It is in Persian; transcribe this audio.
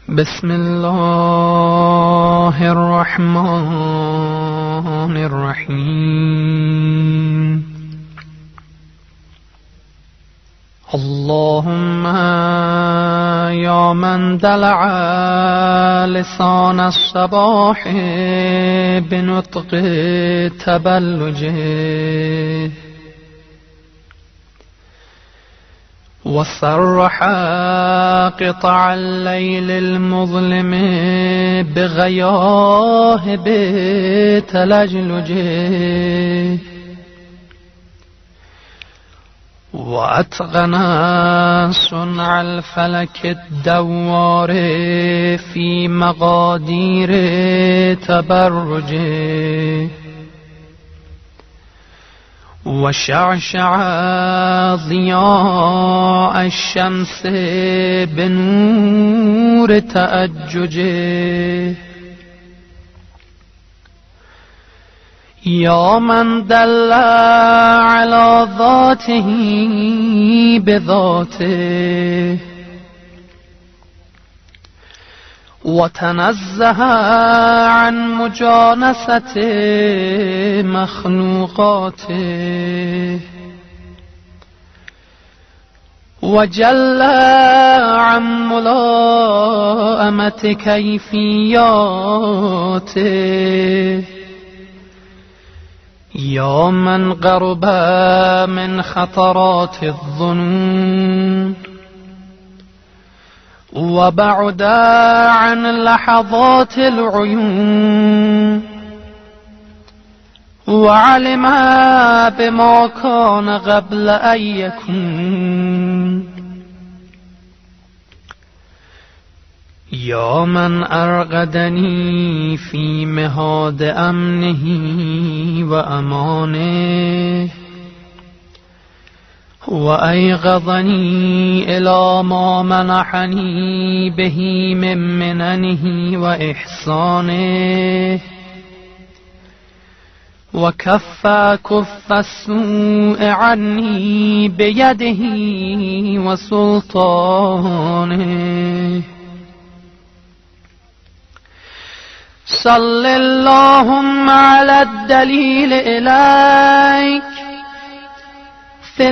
بسم الله الرحمن الرحيم. اللهم يا من دلع لسان الصباح بنطق تبلجه وصرح قطع الليل المظلم بغياهب تلجلجه وأتقن صنع الفلك الدوار في مقادير تبرجه وشعشع ضياء الشمس بنور تأججه يا من دل على ذاته بذاته وتنزه عن مجانسة مخلوقاته وجل عن ملائمة كيفياته يا من قرب من خطرات الظنون وبعد عن لحظات العيون وعلم بما كان قبل أن يكون يا من أرقدني في مهاد أمنه وأمانه وأيقظني إلى ما منحني به من مننه وإحسانه وكف السوء عني بيده وسلطانه صل اللهم على الدليل إليك في